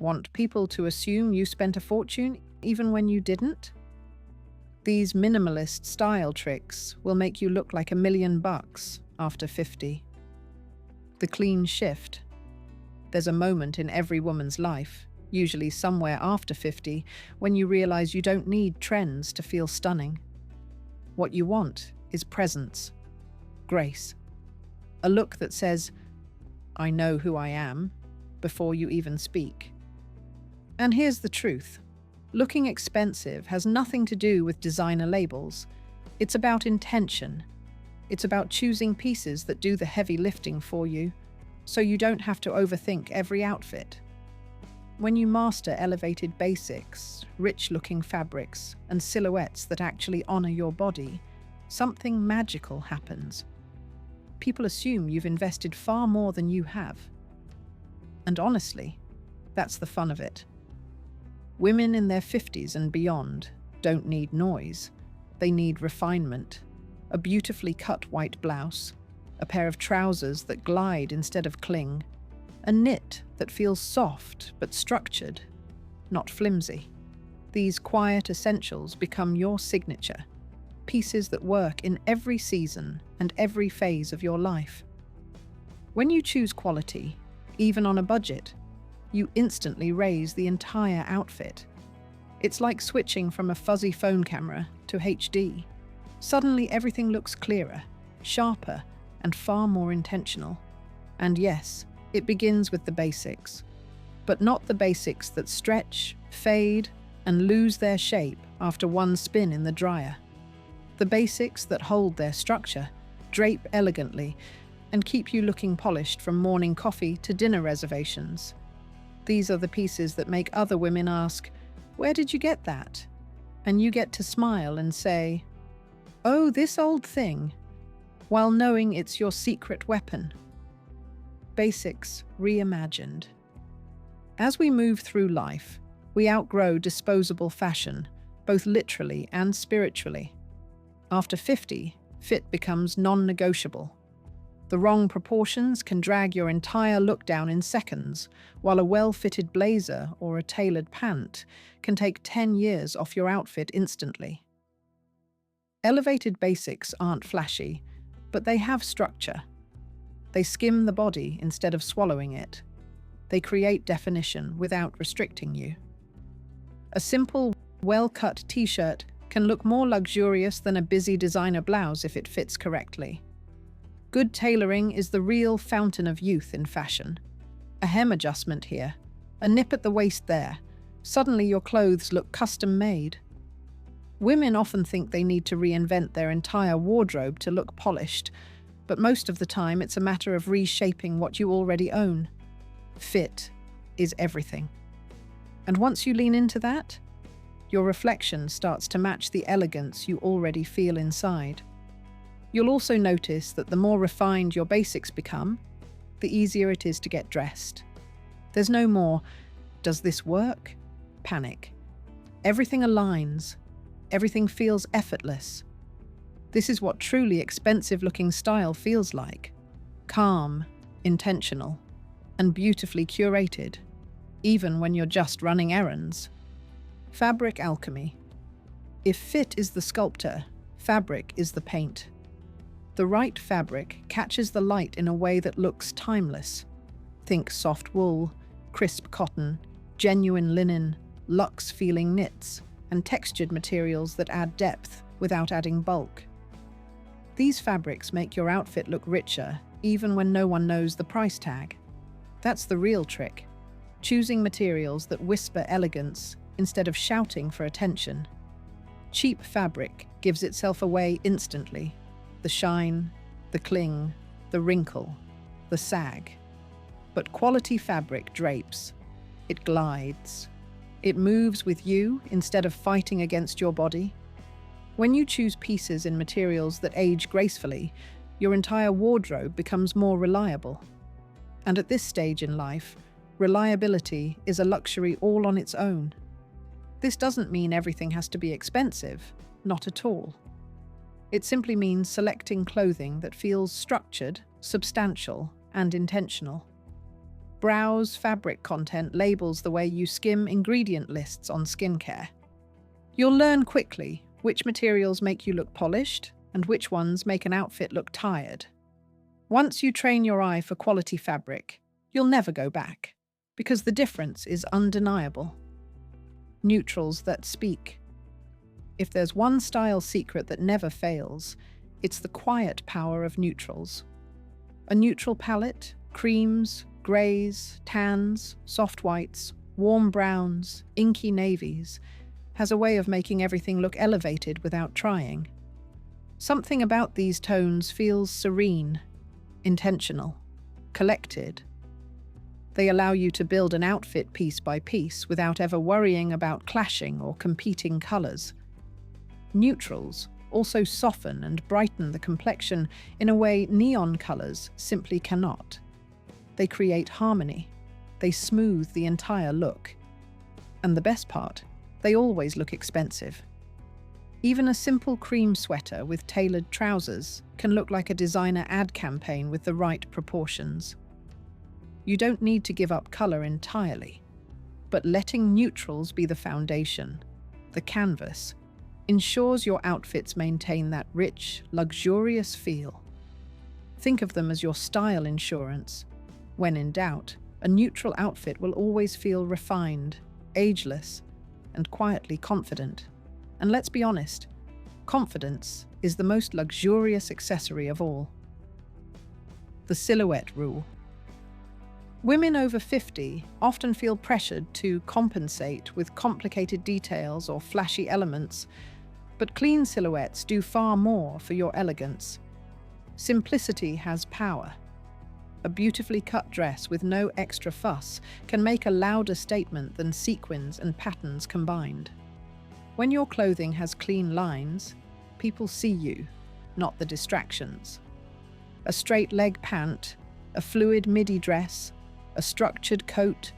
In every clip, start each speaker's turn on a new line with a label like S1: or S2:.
S1: Want people to assume you spent a fortune even when you didn't? These minimalist style tricks will make you look like $1,000,000 after 50. The clean shift. There's a moment in every woman's life, usually somewhere after 50, when you realize you don't need trends to feel stunning. What you want is presence, grace, a look that says, "I know who I am," before you even speak. And here's the truth. Looking expensive has nothing to do with designer labels. It's about intention. It's about choosing pieces that do the heavy lifting for you, so you don't have to overthink every outfit. When you master elevated basics, rich-looking fabrics, and silhouettes that actually honor your body, something magical happens. People assume you've invested far more than you have. And honestly, that's the fun of it. Women in their 50s and beyond don't need noise. They need refinement. A beautifully cut white blouse, a pair of trousers that glide instead of cling, a knit that feels soft but structured, not flimsy. These quiet essentials become your signature, pieces that work in every season and every phase of your life. When you choose quality, even on a budget, you instantly raise the entire outfit. It's like switching from a fuzzy phone camera to HD. Suddenly everything looks clearer, sharper, and far more intentional. And yes, it begins with the basics. But not the basics that stretch, fade, and lose their shape after one spin in the dryer. The basics that hold their structure, drape elegantly, and keep you looking polished from morning coffee to dinner reservations. These are the pieces that make other women ask, "Where did you get that?" And you get to smile and say, "Oh, this old thing," while knowing it's your secret weapon. Basics reimagined. As we move through life, we outgrow disposable fashion, both literally and spiritually. After 50, fit becomes non-negotiable. The wrong proportions can drag your entire look down in seconds, while a well-fitted blazer or a tailored pant can take 10 years off your outfit instantly. Elevated basics aren't flashy, but they have structure. They skim the body instead of swallowing it. They create definition without restricting you. A simple, well-cut t-shirt can look more luxurious than a busy designer blouse if it fits correctly. Good tailoring is the real fountain of youth in fashion. A hem adjustment here, a nip at the waist there. Suddenly your clothes look custom-made. Women often think they need to reinvent their entire wardrobe to look polished, but most of the time it's a matter of reshaping what you already own. Fit is everything. And once you lean into that, your reflection starts to match the elegance you already feel inside. You'll also notice that the more refined your basics become, the easier it is to get dressed. There's no more, "Does this work?" panic. Everything aligns. Everything feels effortless. This is what truly expensive-looking style feels like. Calm, intentional, and beautifully curated, even when you're just running errands. Fabric alchemy. If fit is the sculptor, fabric is the paint. The right fabric catches the light in a way that looks timeless. Think soft wool, crisp cotton, genuine linen, luxe-feeling knits, and textured materials that add depth without adding bulk. These fabrics make your outfit look richer, even when no one knows the price tag. That's the real trick. Choosing materials that whisper elegance instead of shouting for attention. Cheap fabric gives itself away instantly. The shine, the cling, the wrinkle, the sag. But quality fabric drapes. It glides. It moves with you instead of fighting against your body. When you choose pieces in materials that age gracefully, your entire wardrobe becomes more reliable. And at this stage in life, reliability is a luxury all on its own. This doesn't mean everything has to be expensive, not at all. It simply means selecting clothing that feels structured, substantial, and intentional. browse fabric content labels the way you skim ingredient lists on skincare. You'll learn quickly which materials make you look polished and which ones make an outfit look tired. Once you train your eye for quality fabric, you'll never go back, because the difference is undeniable. Neutrals that speak. If there's one style secret that never fails, it's the quiet power of neutrals. A neutral palette, creams, greys, tans, soft whites, warm browns, inky navies, has a way of making everything look elevated without trying. Something about these tones feels serene, intentional, collected. They allow you to build an outfit piece by piece without ever worrying about clashing or competing colors. Neutrals also soften and brighten the complexion in a way neon colors simply cannot. They create harmony. They smooth the entire look. And the best part, they always look expensive. Even a simple cream sweater with tailored trousers can look like a designer ad campaign with the right proportions. You don't need to give up color entirely, but letting neutrals be the foundation, the canvas, ensures your outfits maintain that rich, luxurious feel. Think of them as your style insurance. When in doubt, a neutral outfit will always feel refined, ageless, and quietly confident. And let's be honest, confidence is the most luxurious accessory of all. The silhouette rule. Women over 50 often feel pressured to compensate with complicated details or flashy elements, but clean silhouettes do far more for your elegance. Simplicity has power. A beautifully cut dress with no extra fuss can make a louder statement than sequins and patterns combined. When your clothing has clean lines, people see you, not the distractions. A straight leg pant, a fluid midi dress, a structured coat.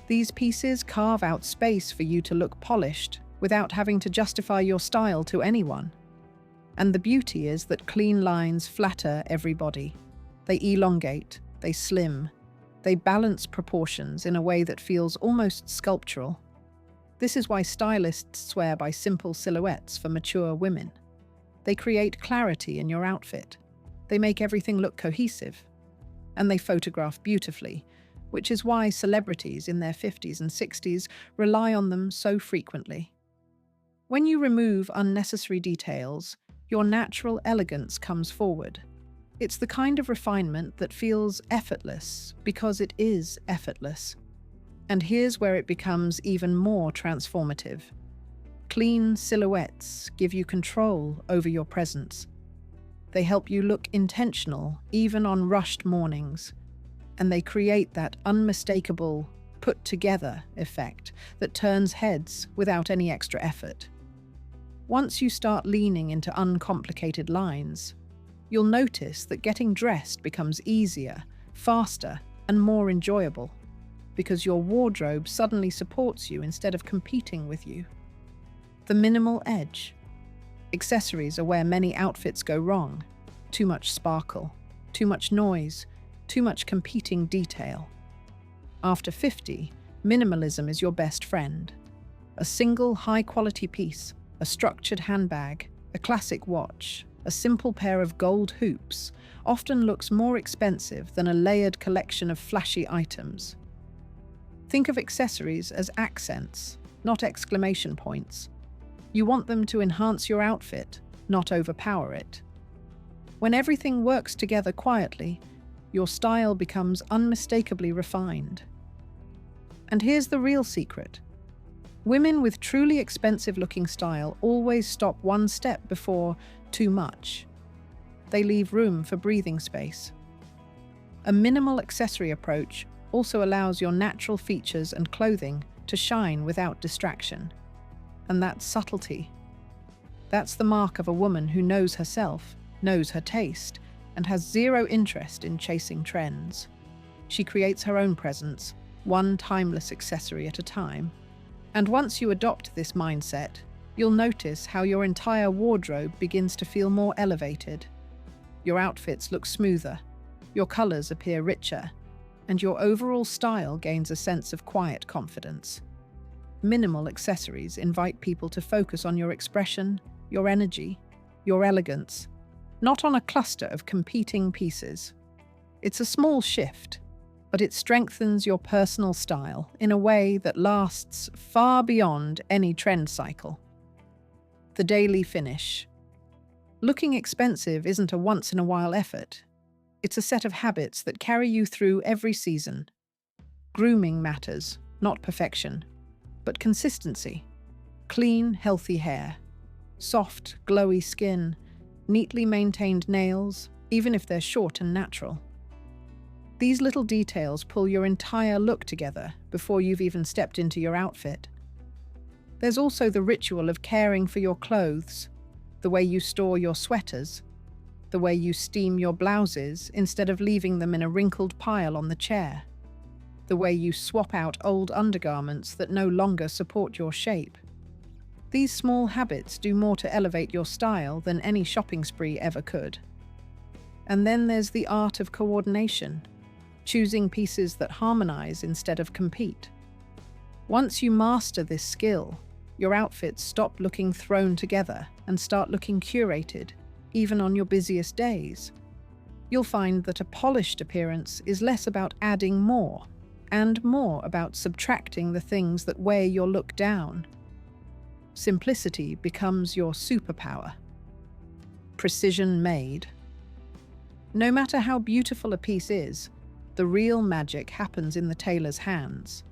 S1: These pieces carve out space for you to look polished without having to justify your style to anyone. And the beauty is that clean lines flatter every body. They elongate, they slim, they balance proportions in a way that feels almost sculptural. This is why stylists swear by simple silhouettes for mature women. They create clarity in your outfit. They make everything look cohesive. And they photograph beautifully, which is why celebrities in their 50s and 60s rely on them so frequently. When you remove unnecessary details, your natural elegance comes forward. It's the kind of refinement that feels effortless because it is effortless. And here's where it becomes even more transformative. Clean silhouettes give you control over your presence. They help you look intentional even on rushed mornings. And they create that unmistakable, put-together effect that turns heads without any extra effort. Once you start leaning into uncomplicated lines, you'll notice that getting dressed becomes easier, faster, and more enjoyable, because your wardrobe suddenly supports you instead of competing with you. The minimal edge. Accessories are where many outfits go wrong. Too much sparkle, too much noise, too much competing detail. After 50, minimalism is your best friend. A single high-quality piece, a structured handbag, a classic watch, a simple pair of gold hoops often looks more expensive than a layered collection of flashy items. Think of accessories as accents, not exclamation points. You want them to enhance your outfit, not overpower it. When everything works together quietly, your style becomes unmistakably refined. And here's the real secret. Women with truly expensive-looking style always stop one step before too much. They leave room for breathing space. A minimal accessory approach also allows your natural features and clothing to shine without distraction. And that's subtlety. That's the mark of a woman who knows herself, knows her taste, and has zero interest in chasing trends. She creates her own presence, one timeless accessory at a time. And once you adopt this mindset, you'll notice how your entire wardrobe begins to feel more elevated. Your outfits look smoother, your colors appear richer, and your overall style gains a sense of quiet confidence. Minimal accessories invite people to focus on your expression, your energy, your elegance, not on a cluster of competing pieces. It's a small shift, but it strengthens your personal style in a way that lasts far beyond any trend cycle. The daily finish. Looking expensive isn't a once-in-a-while effort. It's a set of habits that carry you through every season. Grooming matters, not perfection, but consistency. Clean, healthy hair, soft, glowy skin, neatly maintained nails, even if they're short and natural. These little details pull your entire look together before you've even stepped into your outfit. There's also the ritual of caring for your clothes, the way you store your sweaters, the way you steam your blouses instead of leaving them in a wrinkled pile on the chair, the way you swap out old undergarments that no longer support your shape. These small habits do more to elevate your style than any shopping spree ever could. And then there's the art of coordination, choosing pieces that harmonize instead of compete. Once you master this skill, your outfits stop looking thrown together and start looking curated, even on your busiest days. You'll find that a polished appearance is less about adding more, and more about subtracting the things that weigh your look down. Simplicity becomes your superpower. Precision made. No matter how beautiful a piece is, the real magic happens in the tailor's hands.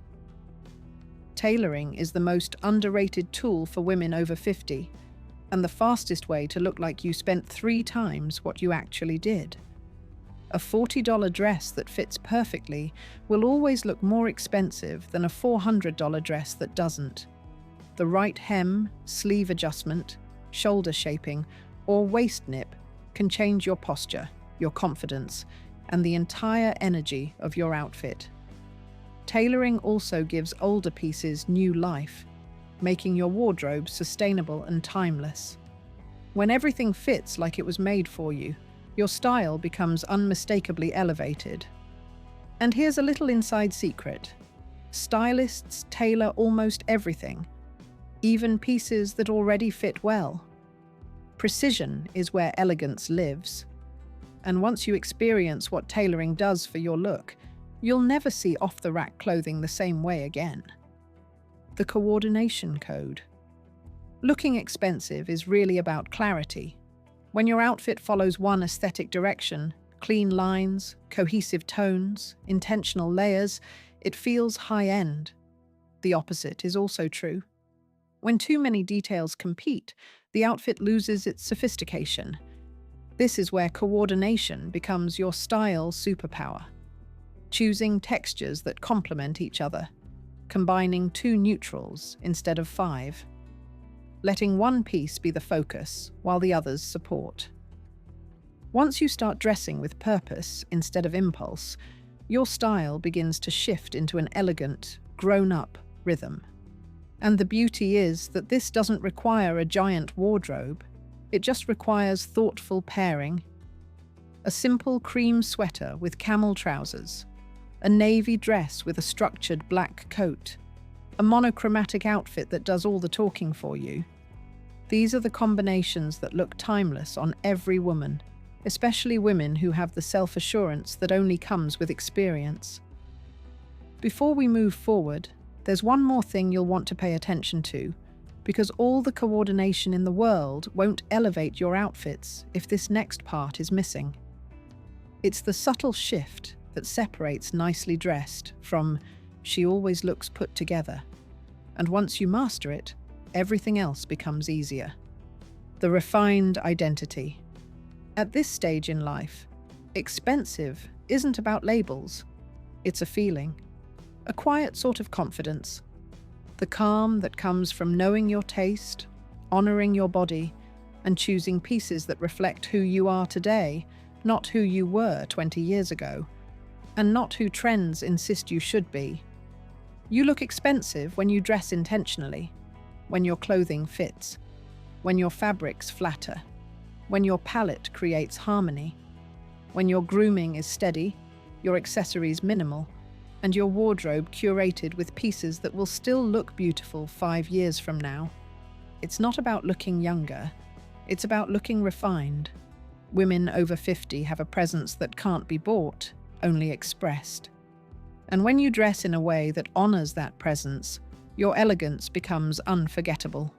S1: Tailoring is the most underrated tool for women over 50, and the fastest way to look like you spent 3 times what you actually did. A $40 dress that fits perfectly will always look more expensive than a $400 dress that doesn't. The right hem, sleeve adjustment, shoulder shaping, or waist nip can change your posture, your confidence, and the entire energy of your outfit. Tailoring also gives older pieces new life, making your wardrobe sustainable and timeless. When everything fits like it was made for you, your style becomes unmistakably elevated. And here's a little inside secret. Stylists tailor almost everything, even pieces that already fit well. Precision is where elegance lives. And once you experience what tailoring does for your look, you'll never see off-the-rack clothing the same way again. The coordination code. Looking expensive is really about clarity. When your outfit follows one aesthetic direction, clean lines, cohesive tones, intentional layers, it feels high-end. The opposite is also true. When too many details compete, the outfit loses its sophistication. This is where coordination becomes your style superpower. Choosing textures that complement each other, combining 2 neutrals instead of 5. Letting one piece be the focus while the others support. Once you start dressing with purpose instead of impulse, your style begins to shift into an elegant, grown-up rhythm. And the beauty is that this doesn't require a giant wardrobe. It just requires thoughtful pairing. A simple cream sweater with camel trousers, a navy dress with a structured black coat, a monochromatic outfit that does all the talking for you. These are the combinations that look timeless on every woman, especially women who have the self-assurance that only comes with experience. Before we move forward, there's one more thing you'll want to pay attention to, because all the coordination in the world won't elevate your outfits if this next part is missing. It's the subtle shift that separates nicely dressed from she always looks put together. And once you master it, everything else becomes easier. The refined identity. At this stage in life, expensive isn't about labels. It's a feeling, a quiet sort of confidence. The calm that comes from knowing your taste, honoring your body, and choosing pieces that reflect who you are today, not who you were 20 years ago, and not who trends insist you should be. You look expensive when you dress intentionally, when your clothing fits, when your fabrics flatter, when your palette creates harmony, when your grooming is steady, your accessories minimal, and your wardrobe curated with pieces that will still look beautiful 5 years from now. It's not about looking younger, it's about looking refined. Women over 50 have a presence that can't be bought, only expressed. And when you dress in a way that honors that presence, your elegance becomes unforgettable.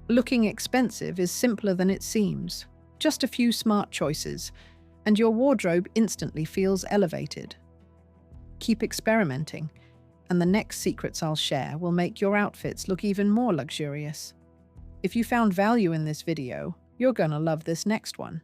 S1: Looking expensive is simpler than it seems. Just a few smart choices, and your wardrobe instantly feels elevated. Keep experimenting, and the next secrets I'll share will make your outfits look even more luxurious. If you found value in this video, you're gonna love this next one.